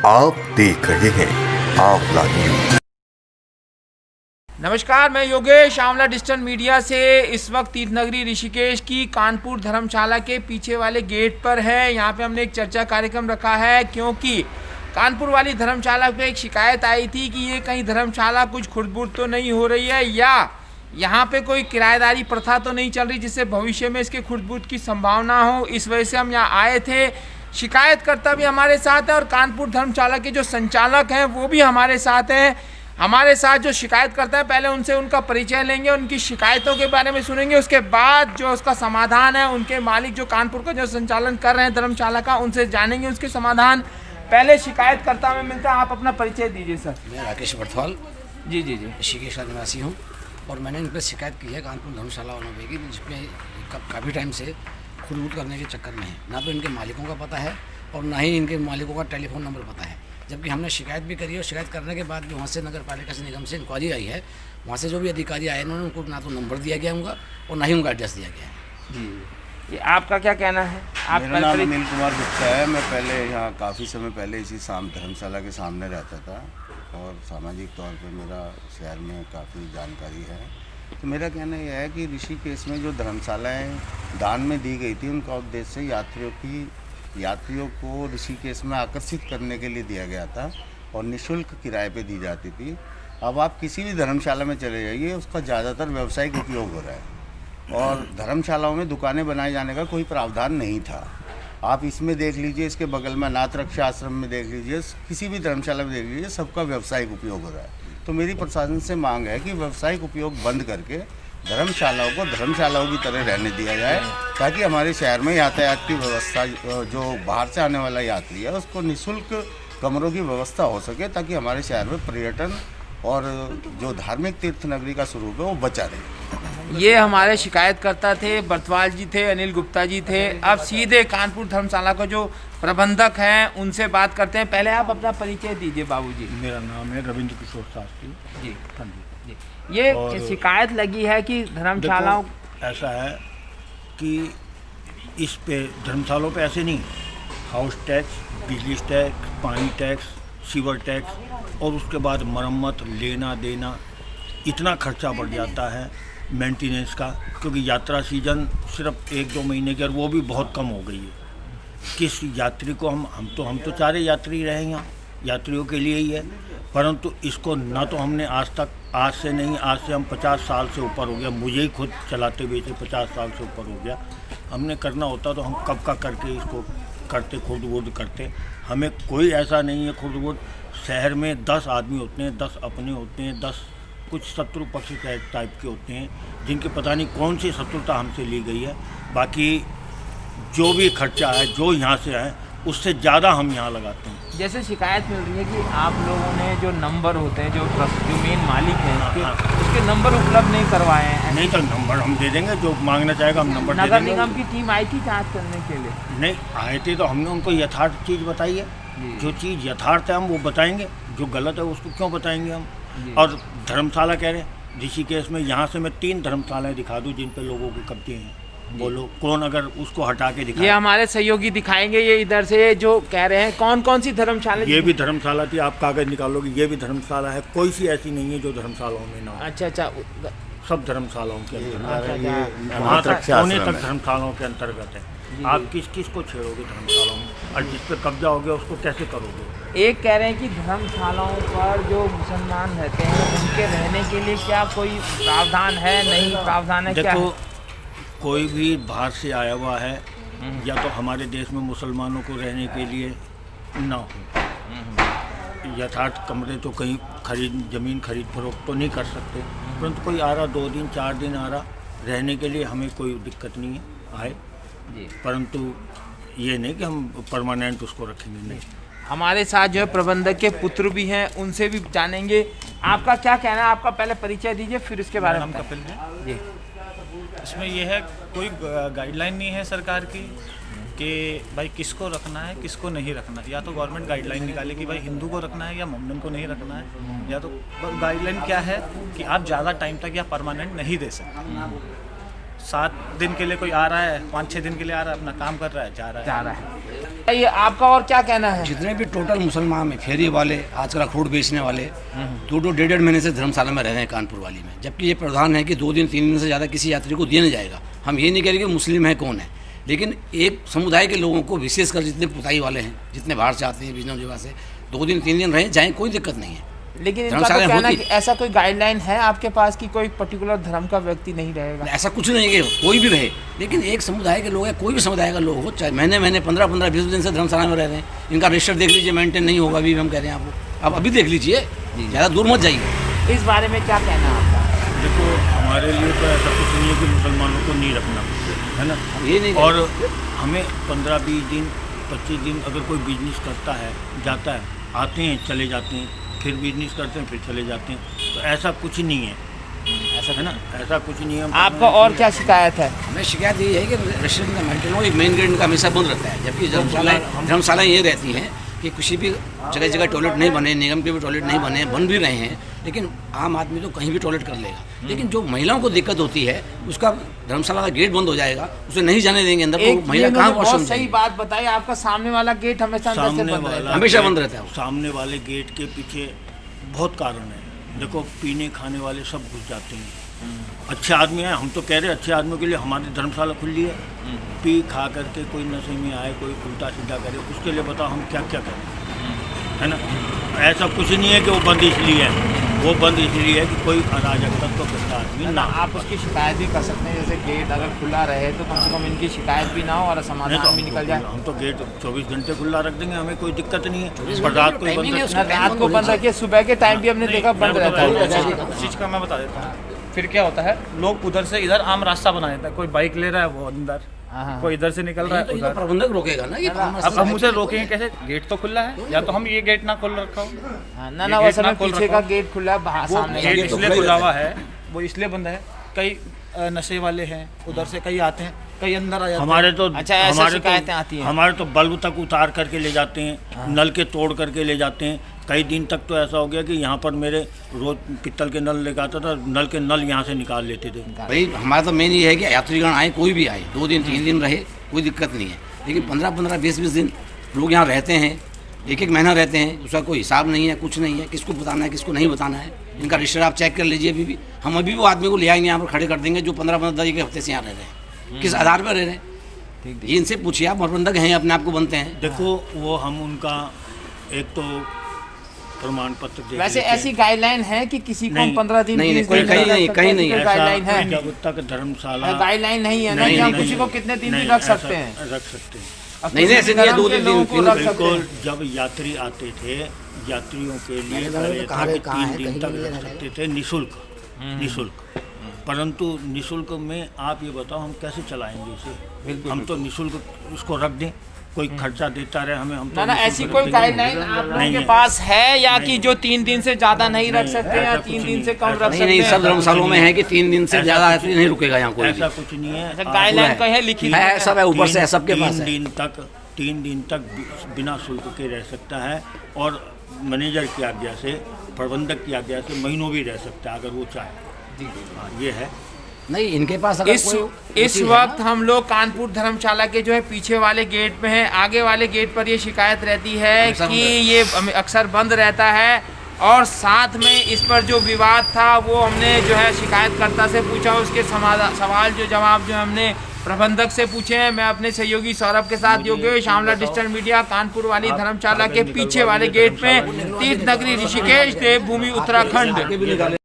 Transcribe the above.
आप देख रहे हैं आंवला न्यूज। नमस्कार, मैं योगेश आंवला डिजिटल मीडिया से इस वक्त तीर्थनगरी ऋषिकेश की कानपुर धर्मशाला के पीछे वाले गेट पर है। यहाँ पे हमने एक चर्चा कार्यक्रम रखा है क्योंकि कानपुर वाली धर्मशाला पे एक शिकायत आई थी कि ये कहीं धर्मशाला कुछ खुर्द-बुर्द तो नहीं हो रही है या यहाँ पे कोई किराएदारी प्रथा तो नहीं चल रही जिससे भविष्य में इसके खुर्द-बुर्द की संभावना हो। इस वजह से हम यहाँ आए थे। शिकायतकर्ता भी हमारे साथ है और कानपुर धर्मशाला के जो संचालक हैं वो भी हमारे साथ हैं। हमारे साथ जो शिकायत करता है पहले उनसे उनका परिचय लेंगे, उनकी शिकायतों के बारे में सुनेंगे, उसके बाद जो उसका समाधान है उनके मालिक जो कानपुर का जो संचालन कर रहे हैं धर्मशाला का उनसे जानेंगे उसके समाधान। पहले शिकायतकर्ता में मिलता है, आप अपना परिचय दीजिए सर। मैं राकेश बर्थवाल जी जी जी ऋषिकेश का निवासी हूँ और मैंने इन पर शिकायत की है कानपुर धर्मशाला वालों पे कि जिसमें काफ़ी टाइम से खुर्द-बुर्द करने के चक्कर में है। ना तो इनके मालिकों का पता है और ना ही इनके मालिकों का टेलीफोन नंबर पता है, जबकि हमने शिकायत भी करी और शिकायत करने के बाद भी वहाँ से नगर पालिका से निगम से इंक्वायरी आई है। वहाँ से जो भी अधिकारी आए उन्होंने उनको ना तो नंबर दिया गया उनका और ना ही उनका एड्रेस दिया गया है। जी, ये आपका क्या कहना है? आप मेरा नाम अनिल कुमार गुप्ता है। मैं पहले यहाँ काफ़ी समय पहले इसी धर्मशाला के सामने रहता था और सामाजिक तौर पर मेरा शहर में काफ़ी जानकारी है। तो मेरा कहना यह है कि ऋषिकेश में जो धर्मशालाएँ दान में दी गई थी उनका उद्देश्य यात्रियों को ऋषिकेश में आकर्षित करने के लिए दिया गया था और निःशुल्क किराए पे दी जाती थी। अब आप किसी भी धर्मशाला में चले जाइए, उसका ज़्यादातर व्यावसायिक उपयोग हो रहा है और धर्मशालाओं में दुकानें बनाए जाने का कोई प्रावधान नहीं था। आप इसमें देख लीजिए, इसके बगल में अनाथ रक्षा आश्रम में देख लीजिए, किसी भी धर्मशाला में देख लीजिए, सबका व्यावसायिक उपयोग हो रहा है। तो मेरी प्रशासन से मांग है कि व्यावसायिक उपयोग बंद करके धर्मशालाओं को धर्मशालाओं की तरह रहने दिया जाए ताकि हमारे शहर में यातायात की व्यवस्था, जो बाहर से आने वाला यात्री है उसको निःशुल्क कमरों की व्यवस्था हो सके ताकि हमारे शहर में पर्यटन और जो धार्मिक तीर्थ नगरी का स्वरूप है वो बचा रहे। ये हमारे शिकायतकर्ता थे, बर्थवाल जी थे, अनिल गुप्ता जी थे। अब सीधे कानपुर धर्मशाला का जो प्रबंधक हैं उनसे बात करते हैं। पहले आप अपना परिचय दीजिए बाबूजी। मेरा नाम है रविंद्र किशोर शास्त्री जी हाँ जी। ये शिकायत लगी है कि धर्मशालाओं ऐसा है कि इस पे धर्मशालाओं पे ऐसे नहीं, हाउस टैक्स, बिजली टैक्स, पानी टैक्स, सीवर टैक्स और उसके बाद मरम्मत, लेना देना, इतना खर्चा बढ़ जाता है मेंटेनेंस का, क्योंकि यात्रा सीजन सिर्फ 1-2 महीने की और वो भी बहुत कम हो गई है। किस यात्री को हम तो सारे यात्री रहे यहाँ, यात्रियों के लिए ही है, परंतु इसको ना तो हमने आज से हम 50 साल से ऊपर हो गया, मुझे ही खुद चलाते हुए 50 साल से ऊपर हो गया। हमने करना होता तो हम कब का करके इसको करते, खुर्द-बुर्द करते। हमें कोई ऐसा नहीं है खुर्द-बुर्द। शहर में 10 आदमी होते हैं, 10 अपने होते हैं, 10 कुछ शत्रु पक्ष टाइप के होते हैं जिनकी पता नहीं कौन सी शत्रुता हमसे ली गई है। बाकी जो भी खर्चा है जो यहाँ से है उससे ज़्यादा हम यहाँ लगाते हैं। जैसे शिकायत मिल रही है कि आप लोगों ने जो नंबर होते हैं, जो मेन मालिक हैं उसके नंबर उपलब्ध नहीं करवाए हैं। नहीं तो नंबर हम दे देंगे, जो मांगना चाहेगा हम नंबर दे देंगे। नगर निगम की टीम आई थी जांच करने के लिए? नहीं आए थे तो हमने उनको यथार्थ चीज़ बताई है। जो चीज़ यथार्थ है हम वो बताएंगे, जो गलत है उसको क्यों बताएंगे हम। और धर्मशाला कह रहे हैं ऋषिकेश में, यहाँ से मैं 3 धर्मशालाएँ दिखा दूँ जिन पे लोगों के कब्जे हैं। बोलो कौन, अगर उसको हटा के दिखाए। ये हमारे सहयोगी दिखाएंगे। ये इधर से जो कह रहे हैं कौन कौन सी धर्मशाला? ये भी धर्मशाला थी, आप कागज निकालोगे, ये भी धर्मशाला है। कोई सी ऐसी नहीं है जो धर्मशालाओं में ना हो। अच्छा, सब धर्मशालाओं के अंतर्गत, वहाँ तक सोने तक धर्मशालाओं के अंतर्गत है। आप किस को छेड़ोगे धर्मशालाओं में, और जिस पे कब्जा हो गया उसको कैसे करोगे? एक कह रहे हैं कि धर्मशालाओं पर जो मुसलमान रहते हैं उनके रहने के लिए क्या कोई प्रावधान है? नहीं प्रावधान है? क्या देखो, कोई भी बाहर से आया हुआ है या तो हमारे देश में मुसलमानों को रहने के लिए ना हो, यथार्थ कमरे तो कहीं ज़मीन खरीद फरोख्त तो नहीं कर सकते, परंतु कोई आ रहा 2 दिन 4 दिन आ रहा रहने के लिए, हमें कोई दिक्कत नहीं है, आए। परंतु ये नहीं कि हम परमानेंट उसको रखेंगे, नहीं। हमारे साथ जो है प्रबंधक के पुत्र भी हैं, उनसे भी जानेंगे। आपका क्या कहना है? आपका पहले परिचय दीजिए फिर इसके बारे में। कपिल है जी। इसमें यह है, कोई गाइडलाइन नहीं है सरकार की कि भाई किसको रखना है किसको नहीं रखना है। या तो गवर्नमेंट गाइडलाइन निकाले कि भाई हिंदू को रखना है या मोमडन को नहीं रखना है, या तो गाइडलाइन क्या है कि आप ज़्यादा टाइम तक या परमानेंट नहीं दे सकते। 7 दिन के लिए कोई आ रहा है, 5-6 दिन के लिए आ रहा है, अपना काम कर रहा है, जा रहा है। ये आपका और क्या कहना है? जितने भी टोटल मुसलमान हैं, फेरी वाले, आजकल अखरोट बेचने वाले, 2-2 महीने से धर्मशाला में रह रहे हैं कानपुर वाली में, जबकि ये प्रावधान है कि 2 दिन 3 दिन से ज़्यादा किसी यात्री को दिया नहीं जाएगा। हम ये नहीं कह रहे कि मुस्लिम है कौन है, लेकिन एक समुदाय के लोगों को, विशेषकर जितने पुताई वाले हैं, जितने बाहर से आते हैं बिजनौर जगह से, 2 दिन 3 दिन रहे जाएँ, कोई दिक्कत नहीं है। लेकिन इनका तो कहना है कि ऐसा कोई गाइडलाइन है आपके पास कि कोई पर्टिकुलर धर्म का व्यक्ति नहीं रहेगा? ऐसा कुछ नहीं है कि कोई भी रहे, लेकिन एक समुदाय के लोग हैं, कोई भी समुदाय का लोग हो, चाहे महीने 15-15, 20 दिन से धर्मशाला में रह रहे हैं, इनका रजिस्टर देख लीजिए, मेंटेन नहीं होगा। अभी हम कह रहे हैं आपको, आप अभी देख लीजिए, ज़्यादा दूर मत जाइए। इस बारे में क्या कहना है आपका? देखो, हमारे लिए तो ऐसा कुछ नहीं है कि मुसलमानों को नहीं रखना है ना, ये नहीं और हमें 15-20 दिन 25 दिन अगर कोई बिजनेस करता है, जाता है, आते हैं चले जाते हैं, फिर बिजनेस करते हैं, फिर चले जाते हैं, तो ऐसा कुछ नहीं है, ऐसा है ना, ऐसा कुछ नहीं है। आपका और क्या शिकायत है? हमें शिकायत यही है कि रेस्टोरेंट का मेंटेन हो, एक मेन गेट इनका हमेशा बंद रहता है, जबकि धर्मशाला ये रहती हैं कि किसी भी जगह जगह टॉयलेट नहीं बने, निगम के भी टॉयलेट नहीं बने, बन भी रहे हैं, लेकिन आम आदमी तो कहीं भी टॉयलेट कर लेगा। लेकिन जो महिलाओं को दिक्कत होती है, उसका धर्मशाला का गेट बंद हो जाएगा, उसे नहीं जाने देंगे अंदर, तो महिला कहाँ बहुत सही बात बताई, आपका सामने वाला गेट हमेशा अंदर से बंद रहता है। हमेशा बंद रहता है। सामने वाले गेट के पीछे बहुत कारण है। देखो, पीने खाने वाले सब घुस जाते हैं, अच्छे आदमी हैं, हम तो कह रहे हैं अच्छे आदमियों के लिए हमारी धर्मशाला खुली है। पी खा करके कोई नशे में आए, कोई उल्टा सीधा करे, उसके लिए बताओ हम क्या क्या करें, है ना। ऐसा कुछ नहीं है कि वो बंद इसलिए है, वो बंद इसलिए है कि कोई अराजक तत्व करता आदमी ना। आप उसकी शिकायत भी कर सकते हैं, जैसे गेट अगर खुला रहे तो कम से कम इनकी शिकायत भी ना हो और समाधान भी निकल जाए। हम तो गेट 24 घंटे खुला रख देंगे, हमें कोई दिक्कत नहीं है, पर रात को ही बंद रखना। रात को बंद रखिए, सुबह के टाइम भी हमने देखा बंद रहता है। उस चीज़ का मैं बता देता हूँ। फिर क्या होता है, लोग उधर से इधर आम रास्ता बना देता है, कोई बाइक ले रहा है वो अंदर, कोई इधर से निकल रहा है उधर। प्रबंधक रोकेगा ना, ये अब हम उसे रोकेंगे कैसे? गेट तो खुला है, या तो हम ये गेट ना खोल रखा हो। ना वो समय पीछे का गेट खुला है, बाहर वो सामने गेट इसलिए खुला हुआ है, वो इसलिए बंद है, कई नशे वाले हैं उधर से कई आते हैं, कई अंदर आ जाते हैं। हमारे तो अच्छा, ऐसी शिकायतें आती हैं। हमारे तो बल्ब तक उतार करके ले जाते हैं, नल के तोड़ करके ले जाते हैं। कई दिन तक तो ऐसा हो गया कि यहाँ पर मेरे रोज पित्तल के नल लेकर आता था, नल के नल यहाँ से निकाल लेते थे। भाई हमारा तो मेन ये है कि यात्रीगण आए, कोई भी आए, 2 दिन 3 दिन रहे, कोई दिक्कत नहीं है, लेकिन 15-15, 20-20 दिन लोग यहाँ रहते हैं, 1-1 महीना रहते हैं, उसका कोई हिसाब नहीं है, कुछ नहीं है, किसको बताना है किसको नहीं बताना है। इनका रजिस्टर आप चेक कर लीजिए। अभी भी हम अभी वो आदमी को ले आएंगे, यहाँ पर खड़े कर देंगे जो 15-15 के हफ्ते से यहाँ रह रहे हैं, किस आधार पर रह रहे हैं, ये इनसे पूछिए। आप प्रबंधक हैं, अपने आप को बनते हैं। देखो, वो हम उनका एक तो प्रमाण पत्र दे। वैसे ऐसी गाइडलाइन है कि किसी को 15 दिन नहीं, कोई कहीं नहीं है। गाइडलाइन है, जब तक धर्मशाला गाइडलाइन नहीं है ना कि हम किसी को कितने दिन भी रख सकते हैं। रख सकते हैं। नहीं, ऐसे नहीं है, 2 दिन बिल्कुल। जब यात्री आते थे, यात्रियों के लिए 3 दिन तक रख सकते थे निःशुल्क। परंतु निःशुल्क में आप ये बताओ हम कैसे चलाएंगे इसे? हम तो निःशुल्क इसको रख दें, कोई खर्चा देता रहे हमें, हम तो ना ऐसी कोई गाइडलाइन आप लोगों के पास है या कि जो 3 दिन से ज्यादा नहीं रख सकते या 3 दिन से कम रख सकते हैं? नहीं, सब धर्मशालों में है कि 3 दिन से ज्यादा नहीं रुकेगा यहाँ कोई। ऐसा कुछ नहीं है, गाइडलाइन का है, लिखित है, सब है, ऊपर से है, सबके पास है। 3 दिन तक बिना शुल्क के रह सकता है, और मैनेजर की आज्ञा से, प्रबंधक की आज्ञा से महीनों भी रह सकता है अगर वो चाहे। हाँ, ये है। नहीं, इनके पास अगर इस वक्त हम लोग कानपुर धर्मशाला के जो है पीछे वाले गेट पे हैं। आगे वाले गेट पर ये शिकायत रहती है कि ये अक्सर बंद रहता है, और साथ में इस पर जो विवाद था वो हमने जो है शिकायतकर्ता से पूछा, उसके सवाल जो जवाब जो हमने प्रबंधक से पूछे हैं। मैं अपने सहयोगी सौरभ के साथ योगेश, आंवला डिजिटल मीडिया, कानपुर वाली धर्मशाला के पीछे वाले गेट पे, तीर्थ नगरी ऋषिकेश, देवभूमि उत्तराखंड।